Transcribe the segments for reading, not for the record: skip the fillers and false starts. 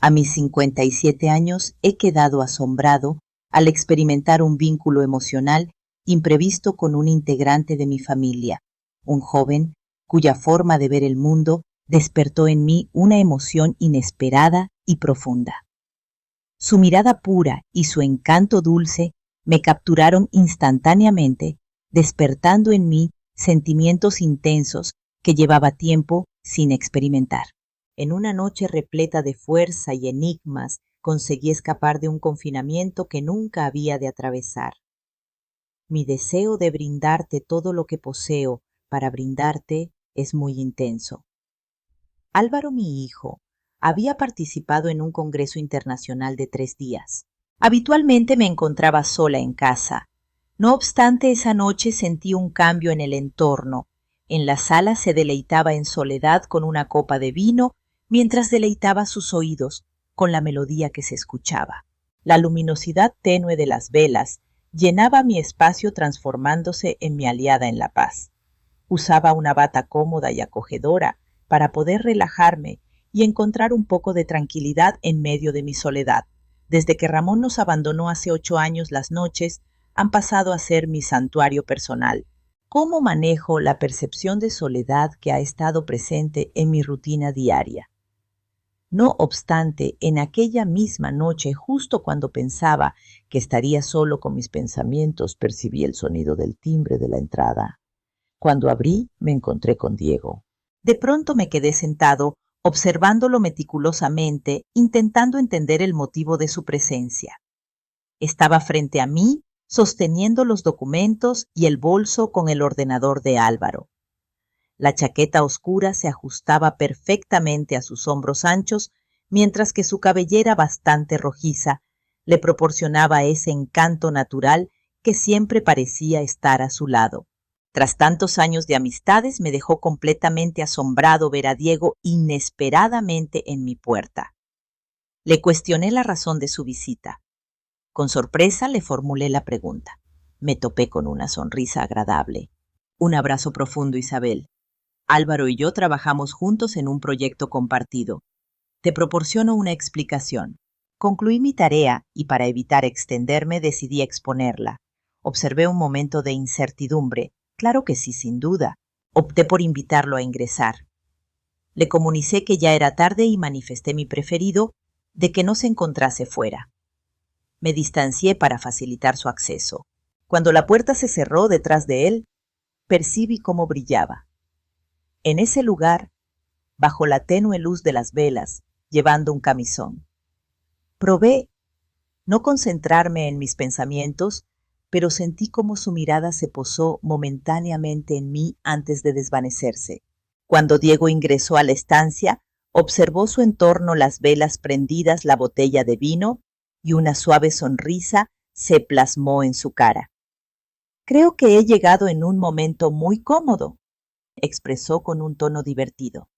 A mis 57 años he quedado asombrado al experimentar un vínculo emocional imprevisto con un integrante de mi familia, un joven cuya forma de ver el mundo despertó en mí una emoción inesperada y profunda. Su mirada pura y su encanto dulce me capturaron instantáneamente, despertando en mí sentimientos intensos que llevaba tiempo sin experimentar. En una noche repleta de fuerza y enigmas, conseguí escapar de un confinamiento que nunca había de atravesar. Mi deseo de brindarte todo lo que poseo para brindarte es muy intenso. Álvaro, mi hijo, había participado en un congreso internacional de 3 días. Habitualmente me encontraba sola en casa. No obstante, esa noche sentí un cambio en el entorno. En la sala se deleitaba en soledad con una copa de vino, mientras deleitaba sus oídos con la melodía que se escuchaba. La luminosidad tenue de las velas llenaba mi espacio transformándose en mi aliada en la paz. Usaba una bata cómoda y acogedora para poder relajarme y encontrar un poco de tranquilidad en medio de mi soledad. Desde que Ramón nos abandonó hace 8 años, las noches han pasado a ser mi santuario personal. ¿Cómo manejo la percepción de soledad que ha estado presente en mi rutina diaria? No obstante, en aquella misma noche, justo cuando pensaba que estaría solo con mis pensamientos, percibí el sonido del timbre de la entrada. Cuando abrí, me encontré con Diego. De pronto me quedé sentado, observándolo meticulosamente, intentando entender el motivo de su presencia. Estaba frente a mí, sosteniendo los documentos y el bolso con el ordenador de Álvaro. La chaqueta oscura se ajustaba perfectamente a sus hombros anchos, mientras que su cabellera bastante rojiza le proporcionaba ese encanto natural que siempre parecía estar a su lado. Tras tantos años de amistades, me dejó completamente asombrado ver a Diego inesperadamente en mi puerta. Le cuestioné la razón de su visita. Con sorpresa le formulé la pregunta. Me topé con una sonrisa agradable. Un abrazo profundo, Isabel. Álvaro y yo trabajamos juntos en un proyecto compartido. Te proporciono una explicación. Concluí mi tarea y para evitar extenderme decidí exponerla. Observé un momento de incertidumbre. Claro que sí, sin duda. Opté por invitarlo a ingresar. Le comuniqué que ya era tarde y manifesté mi preferido de que no se encontrase fuera. Me distancié para facilitar su acceso. Cuando la puerta se cerró detrás de él, percibí cómo brillaba. En ese lugar, bajo la tenue luz de las velas, llevando un camisón. Probé no concentrarme en mis pensamientos, pero sentí como su mirada se posó momentáneamente en mí antes de desvanecerse. Cuando Diego ingresó a la estancia, observó su entorno, las velas prendidas, la botella de vino, y una suave sonrisa se plasmó en su cara. Creo que he llegado en un momento muy cómodo, expresó con un tono divertido.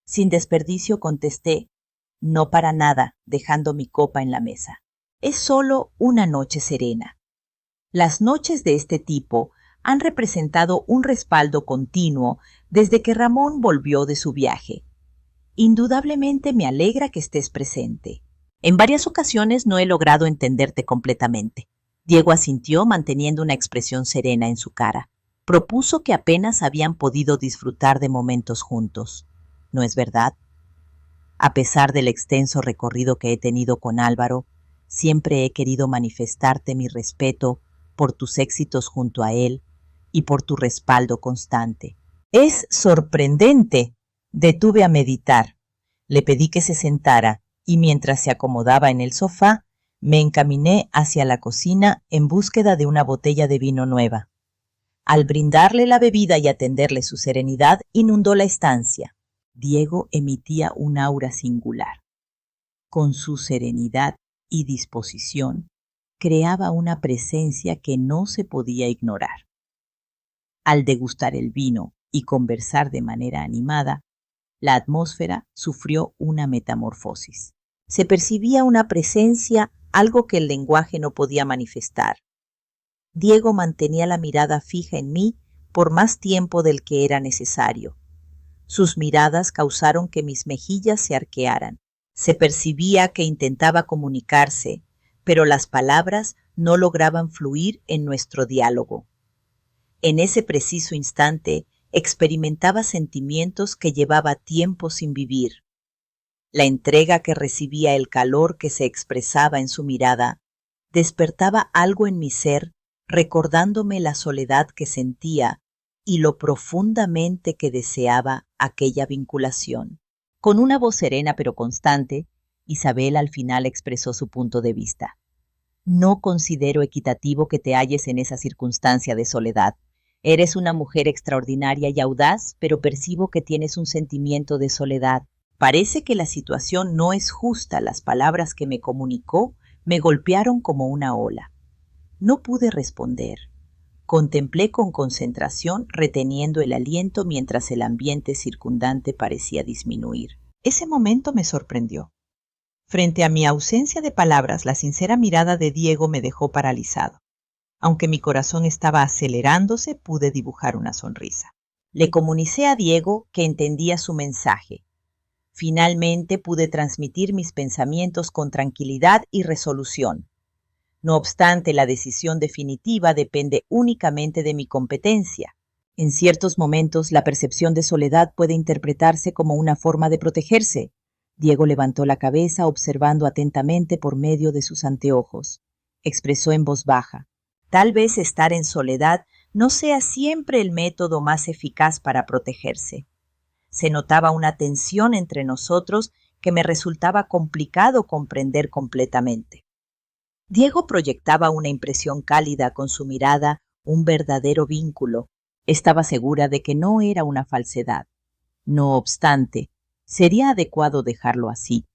Sin desperdicio contesté, no para nada, dejando mi copa en la mesa. Es solo una noche serena. Las noches de este tipo han representado un respaldo continuo desde que Ramón volvió de su viaje. Indudablemente me alegra que estés presente. En varias ocasiones no he logrado entenderte completamente. Diego asintió manteniendo una expresión serena en su cara. Propuso que apenas habían podido disfrutar de momentos juntos. ¿No es verdad? A pesar del extenso recorrido que he tenido con Álvaro, siempre he querido manifestarte mi respeto por tus éxitos junto a él y por tu respaldo constante. Es sorprendente. Detuve a meditar. Le pedí que se sentara y mientras se acomodaba en el sofá, me encaminé hacia la cocina en búsqueda de una botella de vino nueva. Al brindarle la bebida y atenderle su serenidad, inundó la estancia. Diego emitía un aura singular. Con su serenidad y disposición, creaba una presencia que no se podía ignorar. Al degustar el vino y conversar de manera animada, la atmósfera sufrió una metamorfosis. Se percibía una presencia, algo que el lenguaje no podía manifestar. Diego mantenía la mirada fija en mí por más tiempo del que era necesario. Sus miradas causaron que mis mejillas se arquearan. Se percibía que intentaba comunicarse, pero las palabras no lograban fluir en nuestro diálogo. En ese preciso instante experimentaba sentimientos que llevaba tiempo sin vivir. La entrega que recibía, el calor que se expresaba en su mirada, despertaba algo en mi ser, recordándome la soledad que sentía y lo profundamente que deseaba aquella vinculación. Con una voz serena pero constante, Isabel al final expresó su punto de vista. No considero equitativo que te halles en esa circunstancia de soledad. Eres una mujer extraordinaria y audaz, pero percibo que tienes un sentimiento de soledad. Parece que la situación no es justa. Las palabras que me comunicó me golpearon como una ola. No pude responder. Contemplé con concentración, reteniendo el aliento mientras el ambiente circundante parecía disminuir. Ese momento me sorprendió. Frente a mi ausencia de palabras, la sincera mirada de Diego me dejó paralizado. Aunque mi corazón estaba acelerándose, pude dibujar una sonrisa. Le comuniqué a Diego que entendía su mensaje. Finalmente pude transmitir mis pensamientos con tranquilidad y resolución. No obstante, la decisión definitiva depende únicamente de mi competencia. En ciertos momentos, la percepción de soledad puede interpretarse como una forma de protegerse. Diego levantó la cabeza observando atentamente por medio de sus anteojos. Expresó en voz baja: tal vez estar en soledad no sea siempre el método más eficaz para protegerse. Se notaba una tensión entre nosotros que me resultaba complicado comprender completamente. Diego proyectaba una impresión cálida con su mirada, un verdadero vínculo. Estaba segura de que no era una falsedad. No obstante, sería adecuado dejarlo así.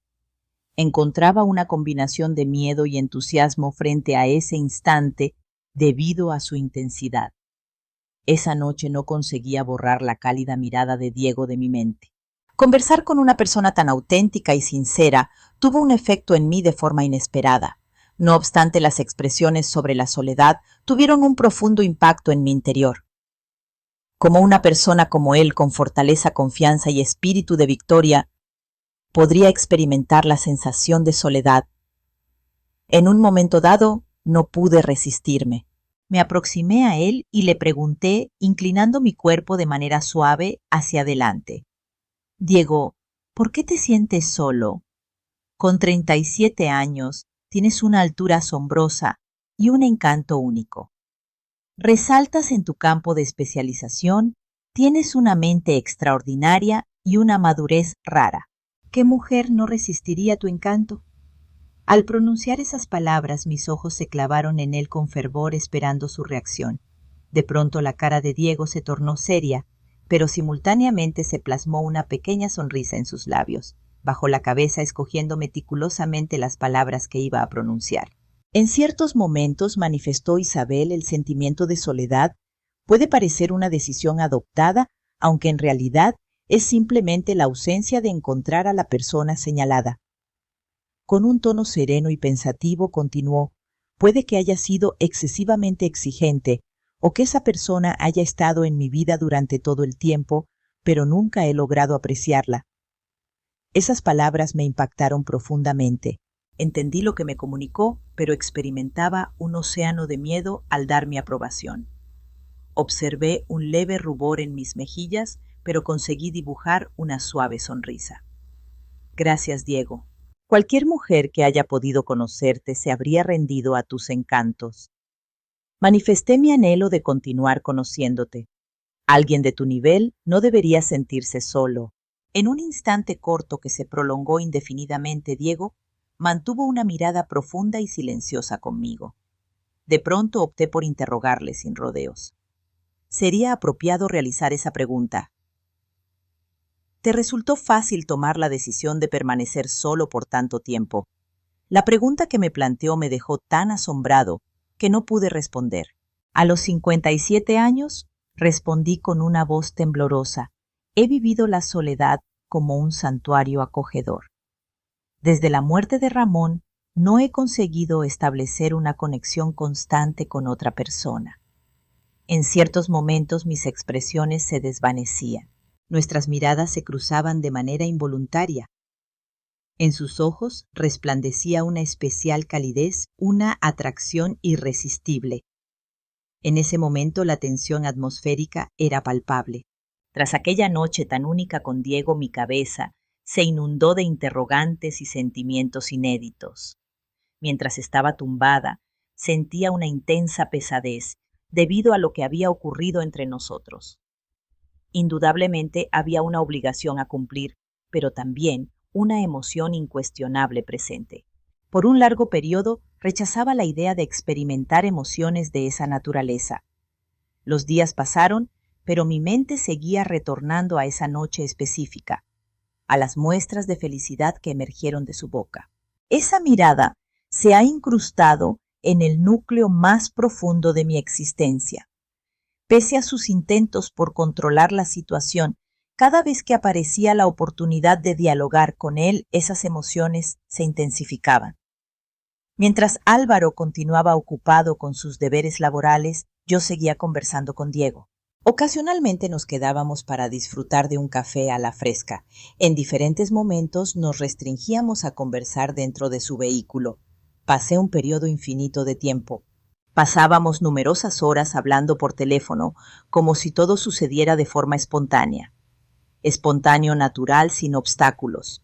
Encontraba una combinación de miedo y entusiasmo frente a ese instante debido a su intensidad. Esa noche no conseguía borrar la cálida mirada de Diego de mi mente. Conversar con una persona tan auténtica y sincera tuvo un efecto en mí de forma inesperada. No obstante, las expresiones sobre la soledad tuvieron un profundo impacto en mi interior. Como una persona como él, con fortaleza, confianza y espíritu de victoria, podría experimentar la sensación de soledad. En un momento dado, no pude resistirme. Me aproximé a él y le pregunté, inclinando mi cuerpo de manera suave hacia adelante: Diego, ¿por qué te sientes solo? Con 37 años, tienes una altura asombrosa y un encanto único. Resaltas en tu campo de especialización, tienes una mente extraordinaria y una madurez rara. ¿Qué mujer no resistiría tu encanto? Al pronunciar esas palabras, mis ojos se clavaron en él con fervor, esperando su reacción. De pronto la cara de Diego se tornó seria, pero simultáneamente se plasmó una pequeña sonrisa en sus labios. Bajó la cabeza, escogiendo meticulosamente las palabras que iba a pronunciar. En ciertos momentos, manifestó Isabel, el sentimiento de soledad puede parecer una decisión adoptada, aunque en realidad es simplemente la ausencia de encontrar a la persona señalada. Con un tono sereno y pensativo continuó: puede que haya sido excesivamente exigente o que esa persona haya estado en mi vida durante todo el tiempo, pero nunca he logrado apreciarla. Esas palabras me impactaron profundamente. Entendí lo que me comunicó, pero experimentaba un océano de miedo al dar mi aprobación. Observé un leve rubor en mis mejillas, pero conseguí dibujar una suave sonrisa. Gracias, Diego. Cualquier mujer que haya podido conocerte se habría rendido a tus encantos. Manifesté mi anhelo de continuar conociéndote. Alguien de tu nivel no debería sentirse solo. En un instante corto que se prolongó indefinidamente, Diego mantuvo una mirada profunda y silenciosa conmigo. De pronto opté por interrogarle sin rodeos. Sería apropiado realizar esa pregunta: ¿te resultó fácil tomar la decisión de permanecer solo por tanto tiempo? La pregunta que me planteó me dejó tan asombrado que no pude responder. A los 57 años, respondí con una voz temblorosa: he vivido la soledad como un santuario acogedor. Desde la muerte de Ramón, no he conseguido establecer una conexión constante con otra persona. En ciertos momentos mis expresiones se desvanecían. Nuestras miradas se cruzaban de manera involuntaria. En sus ojos resplandecía una especial calidez, una atracción irresistible. En ese momento la tensión atmosférica era palpable. Tras aquella noche tan única con Diego, mi cabeza se inundó de interrogantes y sentimientos inéditos. Mientras estaba tumbada, sentía una intensa pesadez debido a lo que había ocurrido entre nosotros. Indudablemente había una obligación a cumplir, pero también una emoción incuestionable presente. Por un largo periodo rechazaba la idea de experimentar emociones de esa naturaleza. Los días pasaron, pero mi mente seguía retornando a esa noche específica, a las muestras de felicidad que emergieron de su boca. Esa mirada se ha incrustado en el núcleo más profundo de mi existencia. Pese a sus intentos por controlar la situación, cada vez que aparecía la oportunidad de dialogar con él, esas emociones se intensificaban. Mientras Álvaro continuaba ocupado con sus deberes laborales, yo seguía conversando con Diego. Ocasionalmente nos quedábamos para disfrutar de un café a la fresca. En diferentes momentos nos restringíamos a conversar dentro de su vehículo. Pasé un periodo infinito de tiempo. Pasábamos numerosas horas hablando por teléfono, como si todo sucediera de forma espontánea. Espontáneo, natural, sin obstáculos.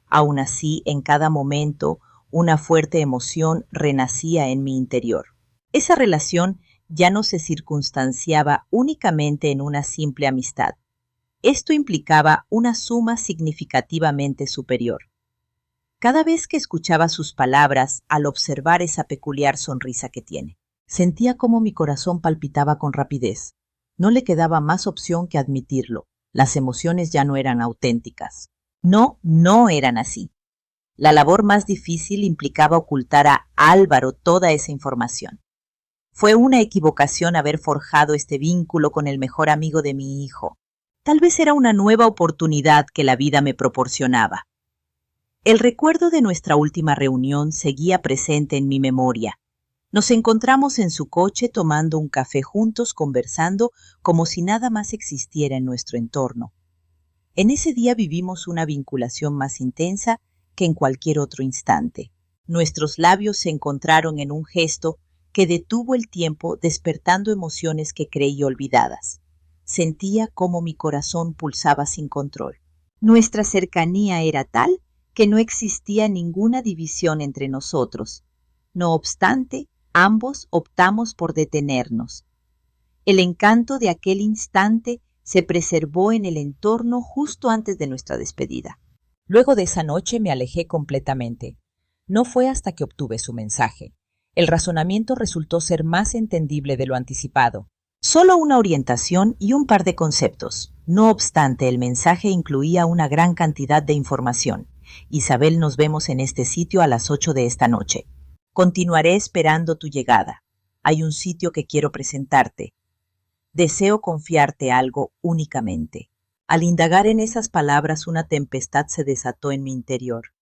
Aún así, en cada momento, una fuerte emoción renacía en mi interior. Esa relación ya no se circunstanciaba únicamente en una simple amistad. Esto implicaba una suma significativamente superior. Cada vez que escuchaba sus palabras, al observar esa peculiar sonrisa que tiene, sentía como mi corazón palpitaba con rapidez. No le quedaba más opción que admitirlo. Las emociones ya no eran auténticas. No eran así. La labor más difícil implicaba ocultar a Álvaro toda esa información. Fue una equivocación haber forjado este vínculo con el mejor amigo de mi hijo. Tal vez era una nueva oportunidad que la vida me proporcionaba. El recuerdo de nuestra última reunión seguía presente en mi memoria. Nos encontramos en su coche tomando un café juntos, conversando como si nada más existiera en nuestro entorno. En ese día vivimos una vinculación más intensa que en cualquier otro instante. Nuestros labios se encontraron en un gesto que detuvo el tiempo, despertando emociones que creí olvidadas. Sentía cómo mi corazón pulsaba sin control. Nuestra cercanía era tal que no existía ninguna división entre nosotros. No obstante, ambos optamos por detenernos. El encanto de aquel instante se preservó en el entorno justo antes de nuestra despedida. Luego de esa noche me alejé completamente. No fue hasta que obtuve su mensaje. El razonamiento resultó ser más entendible de lo anticipado. Solo una orientación y un par de conceptos. No obstante, el mensaje incluía una gran cantidad de información. Isabel, nos vemos en este sitio a las 8 de esta noche. Continuaré esperando tu llegada. Hay un sitio que quiero presentarte. Deseo confiarte algo únicamente. Al indagar en esas palabras, una tempestad se desató en mi interior.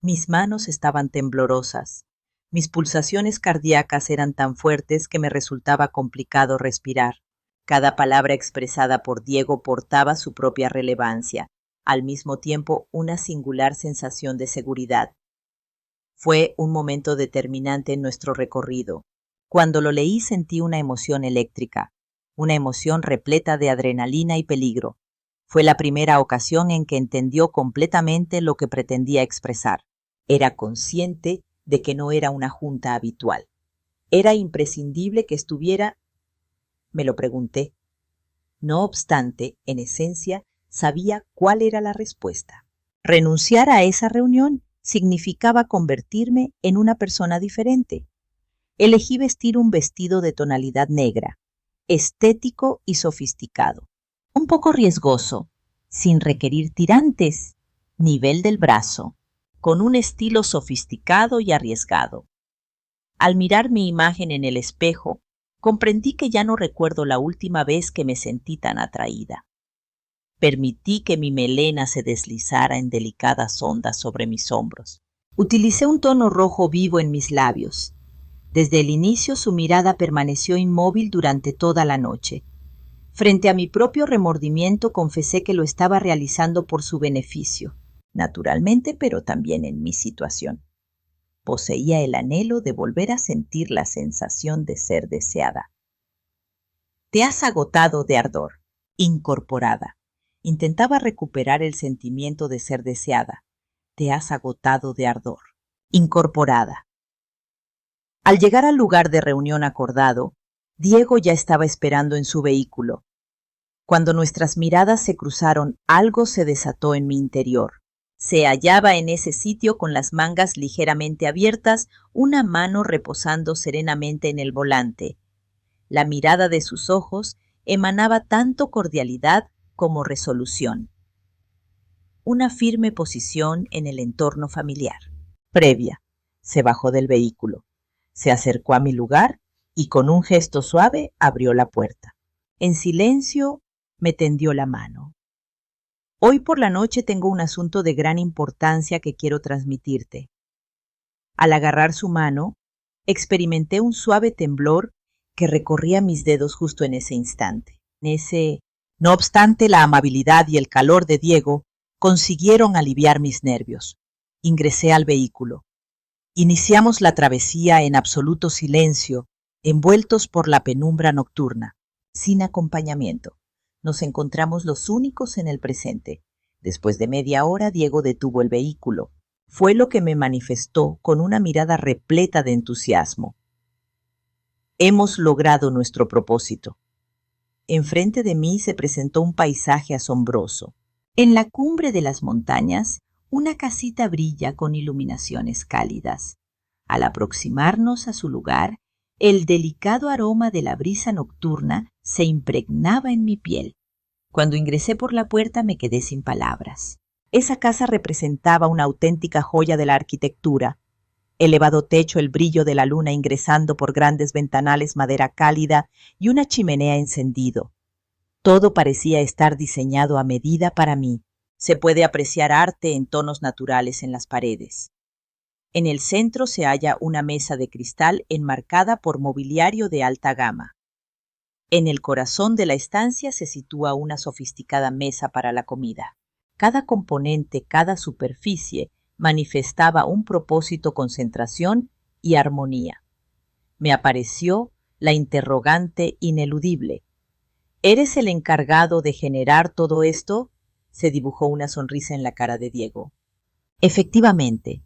Mis manos estaban temblorosas. Mis pulsaciones cardíacas eran tan fuertes que me resultaba complicado respirar. Cada palabra expresada por Diego portaba su propia relevancia, al mismo tiempo una singular sensación de seguridad. Fue un momento determinante en nuestro recorrido. Cuando lo leí sentí una emoción eléctrica, una emoción repleta de adrenalina y peligro. Fue la primera ocasión en que entendió completamente lo que pretendía expresar. Era consciente de que no era una junta habitual. ¿Era imprescindible que estuviera? Me lo pregunté. No obstante, en esencia, sabía cuál era la respuesta. Renunciar a esa reunión significaba convertirme en una persona diferente. Elegí vestir un vestido de tonalidad negra, estético y sofisticado. Un poco riesgoso, sin requerir tirantes, nivel del brazo, con un estilo sofisticado y arriesgado. Al mirar mi imagen en el espejo, comprendí que ya no recuerdo la última vez que me sentí tan atraída. Permití que mi melena se deslizara en delicadas ondas sobre mis hombros. Utilicé un tono rojo vivo en mis labios. Desde el inicio su mirada permaneció inmóvil durante toda la noche. Frente a mi propio remordimiento confesé que lo estaba realizando por su beneficio. naturalmente, pero también en mi situación. Poseía el anhelo de volver a sentir la sensación de ser deseada. Te has agotado de ardor. Incorporada. Intentaba recuperar el sentimiento de ser deseada. Te has agotado de ardor. Incorporada. Al llegar al lugar de reunión acordado, Diego ya estaba esperando en su vehículo. Cuando nuestras miradas se cruzaron, algo se desató en mi interior. Se hallaba en ese sitio con las mangas ligeramente abiertas, una mano reposando serenamente en el volante. La mirada de sus ojos emanaba tanto cordialidad como resolución. Una firme posición en el entorno familiar. Previa. Se bajó del vehículo. Se acercó a mi lugar y con un gesto suave abrió la puerta. En silencio me tendió la mano. Hoy por la noche tengo un asunto de gran importancia que quiero transmitirte. Al agarrar su mano, experimenté un suave temblor que recorría mis dedos justo en ese instante. No obstante, la amabilidad y el calor de Diego consiguieron aliviar mis nervios. Ingresé al vehículo. Iniciamos la travesía en absoluto silencio, envueltos por la penumbra nocturna, sin acompañamiento. Nos encontramos los únicos en el presente. Después de media hora, Diego detuvo el vehículo. Fue lo que me manifestó con una mirada repleta de entusiasmo. Hemos logrado nuestro propósito. Enfrente de mí se presentó un paisaje asombroso. En la cumbre de las montañas, una casita brilla con iluminaciones cálidas. Al aproximarnos a su lugar, el delicado aroma de la brisa nocturna se impregnaba en mi piel. Cuando ingresé por la puerta me quedé sin palabras. Esa casa representaba una auténtica joya de la arquitectura. Elevado techo, el brillo de la luna ingresando por grandes ventanales, madera cálida y una chimenea encendido. Todo parecía estar diseñado a medida para mí. Se puede apreciar arte en tonos naturales en las paredes. En el centro se halla una mesa de cristal enmarcada por mobiliario de alta gama. En el corazón de la estancia se sitúa una sofisticada mesa para la comida. Cada componente, cada superficie, manifestaba un propósito, concentración y armonía. Me apareció la interrogante ineludible. ¿Eres el encargado de generar todo esto? Se dibujó una sonrisa en la cara de Diego. Efectivamente,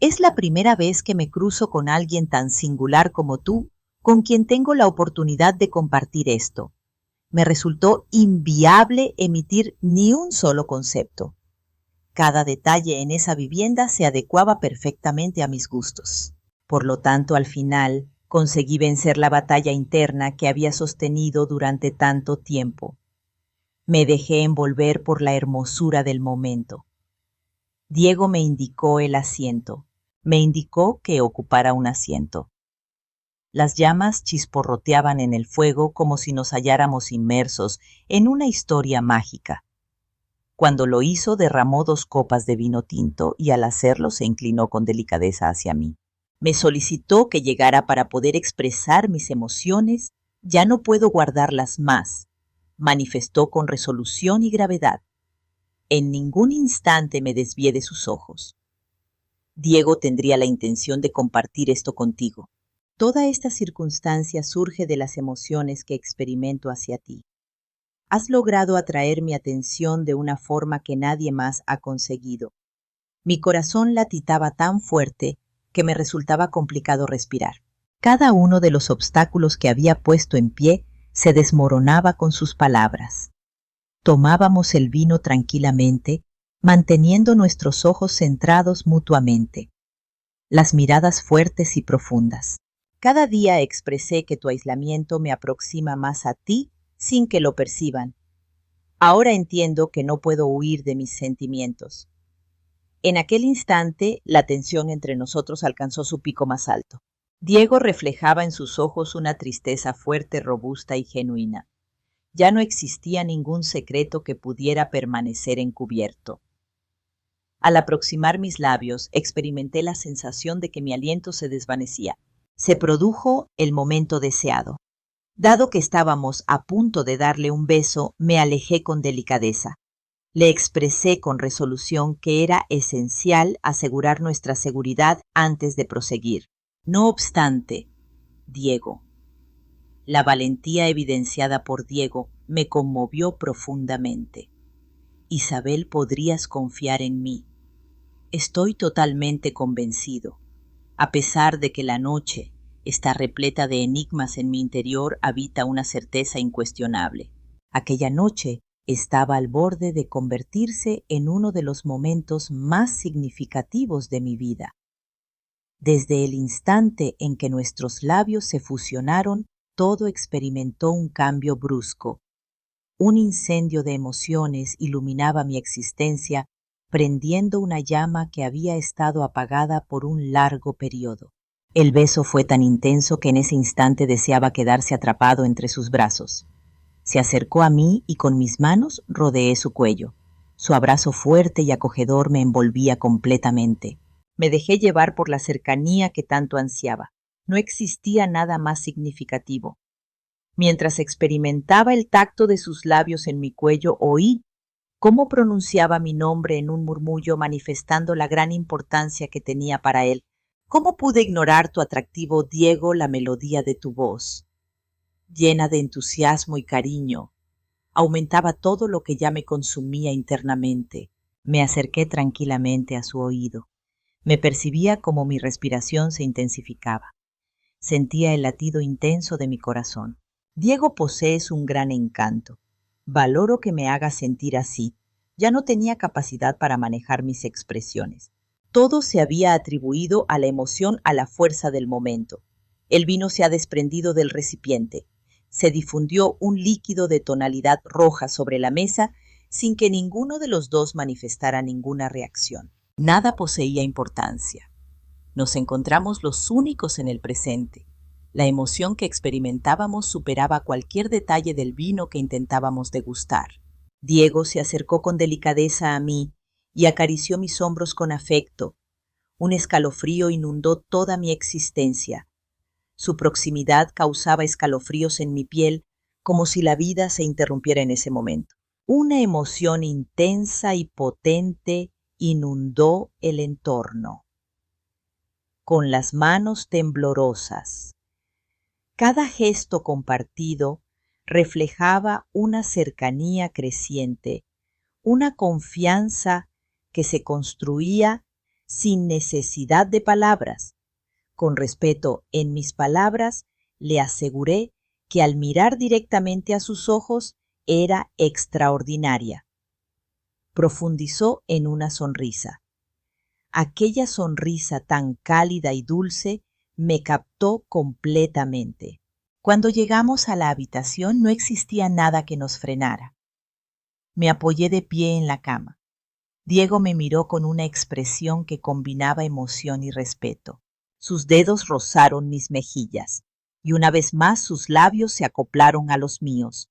es la primera vez que me cruzo con alguien tan singular como tú, con quien tengo la oportunidad de compartir esto. Me resultó inviable emitir ni un solo concepto. Cada detalle en esa vivienda se adecuaba perfectamente a mis gustos. Por lo tanto, al final, conseguí vencer la batalla interna que había sostenido durante tanto tiempo. Me dejé envolver por la hermosura del momento. Diego me indicó el asiento. Me indicó que ocupara un asiento. Las llamas chisporroteaban en el fuego como si nos halláramos inmersos en una historia mágica. Cuando lo hizo, derramó 2 copas de vino tinto y al hacerlo se inclinó con delicadeza hacia mí. Me solicitó que llegara para poder expresar mis emociones. Ya no puedo guardarlas más, manifestó con resolución y gravedad. En ningún instante me desvié de sus ojos. Diego tendría la intención de compartir esto contigo. Toda esta circunstancia surge de las emociones que experimento hacia ti. Has logrado atraer mi atención de una forma que nadie más ha conseguido. Mi corazón latitaba tan fuerte que me resultaba complicado respirar. Cada uno de los obstáculos que había puesto en pie se desmoronaba con sus palabras. Tomábamos el vino tranquilamente, manteniendo nuestros ojos centrados mutuamente, las miradas fuertes y profundas. Cada día expresé que tu aislamiento me aproxima más a ti sin que lo perciban. Ahora entiendo que no puedo huir de mis sentimientos. En aquel instante, la tensión entre nosotros alcanzó su pico más alto. Diego reflejaba en sus ojos una tristeza fuerte, robusta y genuina. Ya no existía ningún secreto que pudiera permanecer encubierto. Al aproximar mis labios, experimenté la sensación de que mi aliento se desvanecía. Se produjo el momento deseado. Dado que estábamos a punto de darle un beso, me alejé con delicadeza. Le expresé con resolución que era esencial asegurar nuestra seguridad antes de proseguir. No obstante, Diego. La valentía evidenciada por Diego me conmovió profundamente. Isabel, podrías confiar en mí. Estoy totalmente convencido. A pesar de que la noche está repleta de enigmas, en mi interior habita una certeza incuestionable. Aquella noche estaba al borde de convertirse en uno de los momentos más significativos de mi vida. Desde el instante en que nuestros labios se fusionaron, todo experimentó un cambio brusco. Un incendio de emociones iluminaba mi existencia, prendiendo una llama que había estado apagada por un largo periodo. El beso fue tan intenso que en ese instante deseaba quedarse atrapado entre sus brazos. Se acercó a mí y con mis manos rodeé su cuello. Su abrazo fuerte y acogedor me envolvía completamente. Me dejé llevar por la cercanía que tanto ansiaba. No existía nada más significativo. Mientras experimentaba el tacto de sus labios en mi cuello, oí cómo pronunciaba mi nombre en un murmullo, manifestando la gran importancia que tenía para él. ¿Cómo pude ignorar tu atractivo, Diego, la melodía de tu voz? Llena de entusiasmo y cariño, aumentaba todo lo que ya me consumía internamente. Me acerqué tranquilamente a su oído. Me percibía como mi respiración se intensificaba. Sentía el latido intenso de mi corazón. Diego, posees un gran encanto. Valoro que me hagas sentir así. Ya no tenía capacidad para manejar mis expresiones. Todo se había atribuido a la emoción, a la fuerza del momento. El vino se ha desprendido del recipiente. Se difundió un líquido de tonalidad roja sobre la mesa sin que ninguno de los dos manifestara ninguna reacción. Nada poseía importancia. Nos encontramos los únicos en el presente. La emoción que experimentábamos superaba cualquier detalle del vino que intentábamos degustar. Diego se acercó con delicadeza a mí y acarició mis hombros con afecto. Un escalofrío inundó toda mi existencia. Su proximidad causaba escalofríos en mi piel, como si la vida se interrumpiera en ese momento. Una emoción intensa y potente inundó el entorno. Con las manos temblorosas, cada gesto compartido reflejaba una cercanía creciente, una confianza que se construía sin necesidad de palabras. Con respeto en mis palabras, le aseguré que al mirar directamente a sus ojos era extraordinaria. Profundizó en una sonrisa. Aquella sonrisa tan cálida y dulce me captó completamente. Cuando llegamos a la habitación no existía nada que nos frenara. Me apoyé de pie en la cama. Diego me miró con una expresión que combinaba emoción y respeto. Sus dedos rozaron mis mejillas, y una vez más sus labios se acoplaron a los míos.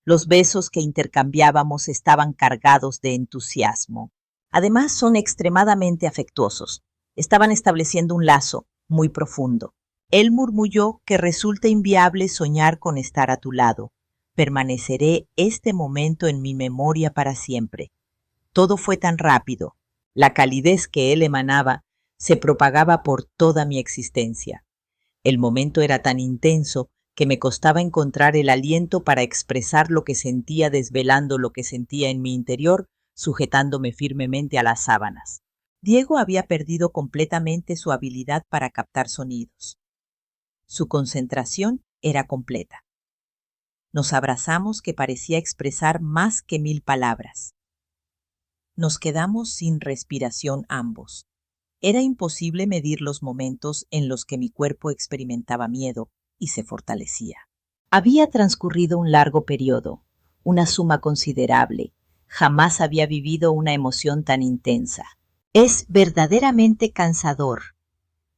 Los besos que intercambiábamos estaban cargados de entusiasmo. Además, son extremadamente afectuosos. Estaban estableciendo un lazo muy profundo. Él murmulló que resulta inviable soñar con estar a tu lado. Permaneceré este momento en mi memoria para siempre. Todo fue tan rápido. La calidez que él emanaba se propagaba por toda mi existencia. El momento era tan intenso que me costaba encontrar el aliento para expresar lo que sentía, desvelando lo que sentía en mi interior, sujetándome firmemente a las sábanas. Diego había perdido completamente su habilidad para captar sonidos. Su concentración era completa. Nos abrazamos que parecía expresar más que 1000 palabras. Nos quedamos sin respiración ambos. Era imposible medir los momentos en los que mi cuerpo experimentaba miedo y se fortalecía. Había transcurrido un largo periodo, una suma considerable. Jamás había vivido una emoción tan intensa. Es verdaderamente cansador.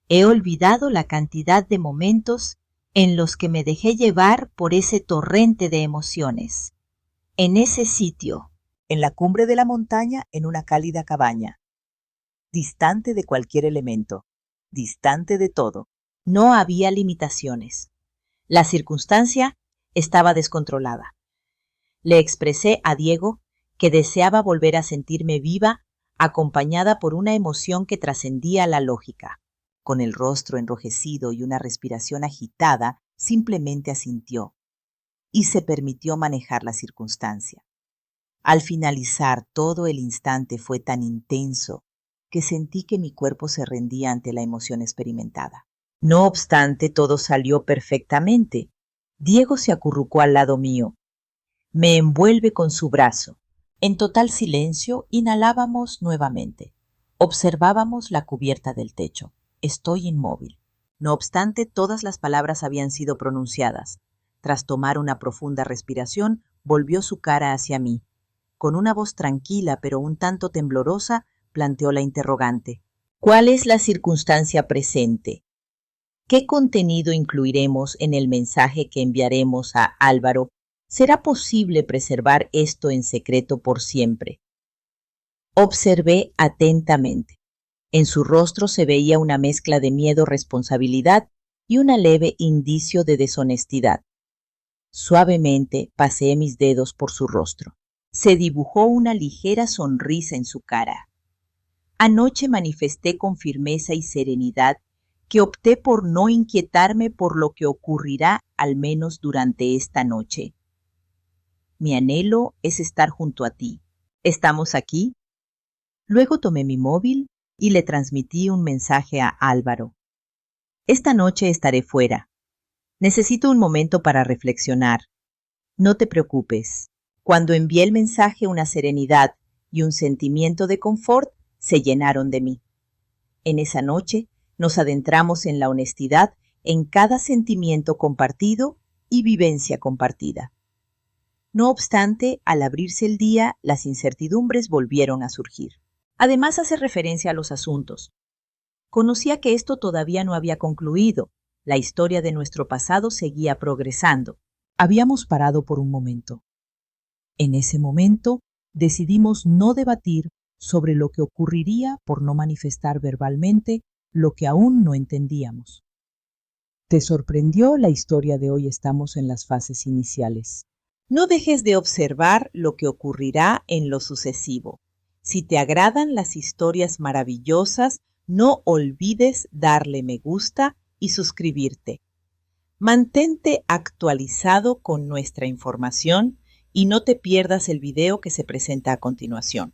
He olvidado la cantidad de momentos en los que me dejé llevar por ese torrente de emociones. En ese sitio, en la cumbre de la montaña, en una cálida cabaña, distante de cualquier elemento, distante de todo. No había limitaciones. La circunstancia estaba descontrolada. Le expresé a Diego que deseaba volver a sentirme viva, acompañada por una emoción que trascendía la lógica. Con el rostro enrojecido y una respiración agitada, simplemente asintió y se permitió manejar la circunstancia. Al finalizar, todo el instante fue tan intenso que sentí que mi cuerpo se rendía ante la emoción experimentada. No obstante, todo salió perfectamente. Diego se acurrucó al lado mío. Me envuelve con su brazo. En total silencio, inhalábamos nuevamente. Observábamos la cubierta del techo. Estoy inmóvil. No obstante, todas las palabras habían sido pronunciadas. Tras tomar una profunda respiración, volvió su cara hacia mí. Con una voz tranquila pero un tanto temblorosa, planteó la interrogante. ¿Cuál es la circunstancia presente? ¿Qué contenido incluiremos en el mensaje que enviaremos a Álvaro? ¿Será posible preservar esto en secreto por siempre? Observé atentamente. En su rostro se veía una mezcla de miedo, responsabilidad y un leve indicio de deshonestidad. Suavemente paseé mis dedos por su rostro. Se dibujó una ligera sonrisa en su cara. Anoche manifesté con firmeza y serenidad que opté por no inquietarme por lo que ocurrirá al menos durante esta noche. Mi anhelo es estar junto a ti. ¿Estamos aquí? Luego tomé mi móvil y le transmití un mensaje a Álvaro. Esta noche estaré fuera. Necesito un momento para reflexionar. No te preocupes. Cuando envié el mensaje, una serenidad y un sentimiento de confort se llenaron de mí. En esa noche nos adentramos en la honestidad en cada sentimiento compartido y vivencia compartida. No obstante, al abrirse el día, las incertidumbres volvieron a surgir. Además, hace referencia a los asuntos. Conocía que esto todavía no había concluido. La historia de nuestro pasado seguía progresando. Habíamos parado por un momento. En ese momento, decidimos no debatir sobre lo que ocurriría por no manifestar verbalmente lo que aún no entendíamos. ¿Te sorprendió la historia de hoy? Estamos en las fases iniciales. No dejes de observar lo que ocurrirá en lo sucesivo. Si te agradan las historias maravillosas, no olvides darle me gusta y suscribirte. Mantente actualizado con nuestra información y no te pierdas el video que se presenta a continuación.